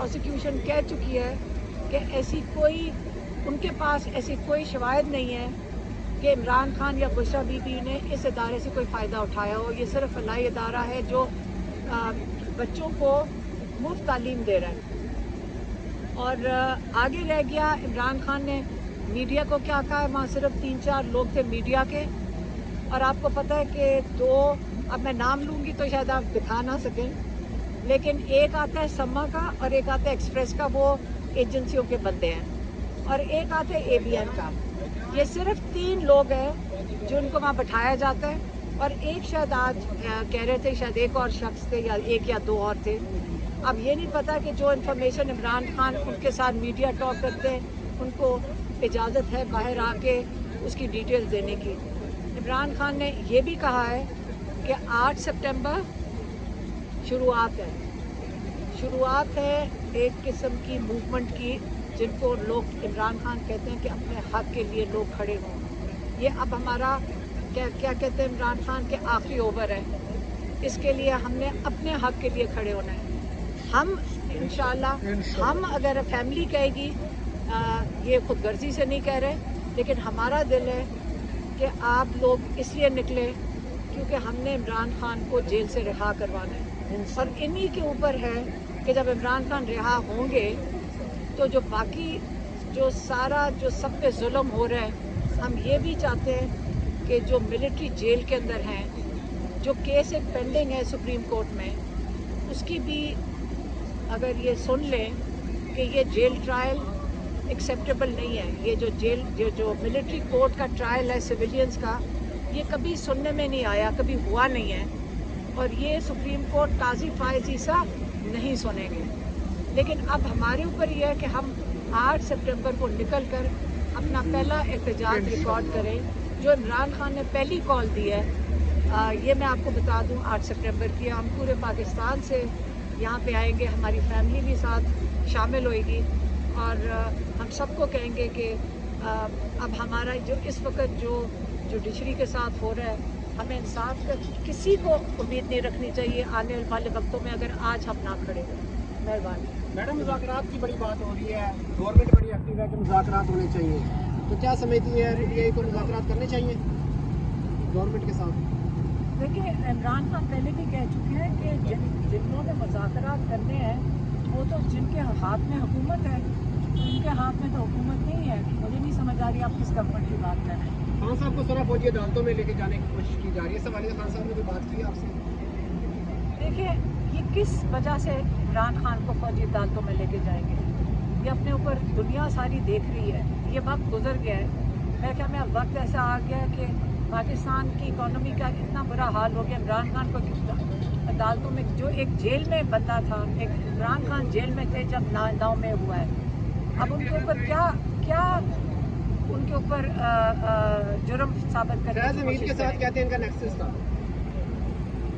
Prosecution कह चुकी है कि ऐसी कोई उनके पास ऐसी कोई शवाहिद नहीं है कि इमरान खान या बुशरा बीबी ने इस इदारे से कोई फ़ायदा उठाया हो। ये सिर्फ फलाही इदारा है जो बच्चों को मुफ्त तालीम दे रहा है। और आगे रह गया, इमरान खान ने मीडिया को क्या कहा है, वहाँ सिर्फ 3-4 लोग थे मीडिया के, और आपको पता है कि 2, अब मैं नाम लूँगी तो शायद आप दिखा ना सकें, लेकिन एक आता है सम्मा का और एक आता है एक्सप्रेस का, वो एजेंसियों के बंदे हैं, और एक आता है ABN का। ये सिर्फ 3 लोग हैं जो उनको वहाँ बैठाया जाता है, और एक शायद आज कह रहे थे शायद एक और शख्स थे, या 1 या 2 और थे। अब ये नहीं पता कि जो इन्फॉर्मेशन इमरान खान उनके साथ मीडिया टॉक करते हैं, उनको इजाज़त है बाहर आके उसकी डिटेल्स देने की। इमरान खान ने ये भी कहा है कि 8 सितंबर शुरुआत है एक किस्म की मूवमेंट की, जिनको लोग इमरान खान कहते हैं कि अपने हक के लिए लोग खड़े हों। ये अब हमारा क्या कहते हैं इमरान खान के आखिरी ओवर है, इसके लिए हमने अपने हक के लिए खड़े होना है। हम इंशाल्लाह हम अगर फैमिली कहेगी, ये खुदगर्जी से नहीं कह रहे, लेकिन हमारा दिल है कि आप लोग इसलिए निकले क्योंकि हमने इमरान खान को जेल से रिहा करवाना है, और इन्हीं के ऊपर है कि जब इमरान खान रिहा होंगे तो जो बाकी जो सब पे जुल्म हो रहा है, हम ये भी चाहते हैं कि जो मिलिट्री जेल के अंदर हैं, जो केस एक पेंडिंग है सुप्रीम कोर्ट में, उसकी भी अगर ये सुन लें कि ये जेल ट्रायल एक्सेप्टेबल नहीं है। ये जो मिलिट्री कोर्ट का ट्रायल है सिविलियंस का, ये कभी सुनने में नहीं आया, कभी हुआ नहीं है, और ये सुप्रीम कोर्ट काजी फायज ईसा नहीं सुनेंगे। लेकिन अब हमारे ऊपर ये है कि हम 8 सितंबर को निकल कर अपना पहला एहतजाज रिकॉर्ड करें। जो इमरान खान ने पहली कॉल दी है, ये मैं आपको बता दूं, 8 सितंबर की हम पूरे पाकिस्तान से यहाँ पे आएंगे, हमारी फैमिली भी साथ शामिल होएगी, और हम सबको कहेंगे कि अब हमारा जो इस वक्त जो जुडिशरी के साथ हो रहा है, हमें इंसाफ का किसी को उम्मीद नहीं रखनी चाहिए आने वाले वक्तों में अगर आज हम ना खड़े हों। मेहरबानी। मैडम, मुज़ाकरात की बड़ी बात हो रही है, गवर्नमेंट बड़ी एक्टिव है कि मुज़ाकरात होने चाहिए, तो क्या समझती है PTI को मुज़ाकरात करने चाहिए गवर्नमेंट के साथ? देखिए, इमरान खान पहले भी कह चुके हैं कि जिन्होंने मुज़ाकरात करने हैं वो तो जिनके हाथ में हुकूमत है, उनके हाथ में तो हुकूमत नहीं है। मुझे नहीं समझ आ रही आप किस गवर्नमेंट की बात कर रहे हैं। खान साहब को सरा फौजी अदालतों में लेके जाने की कोशिश की जा रही है, इस हवाले से खान साहब ने कोई बात की आपसे? देखिए, ये किस वजह से इमरान खान को फौजी अदालतों में लेके जाएंगे? ये अपने ऊपर दुनिया सारी देख रही है, ये वक्त गुजर गया है। मैं क्या, अब वक्त ऐसा आ गया है कि पाकिस्तान की इकॉनमी का इतना बुरा हाल हो गया। इमरान खान को अदालतों में, जो एक जेल में बंदा था, एक इमरान खान जेल में थे जब 9 में हुआ है, अब उनके ऊपर क्या उनके ऊपर जुर्म साबित करने की कोशिश के साथ कहते हैं इनका नेक्सस था।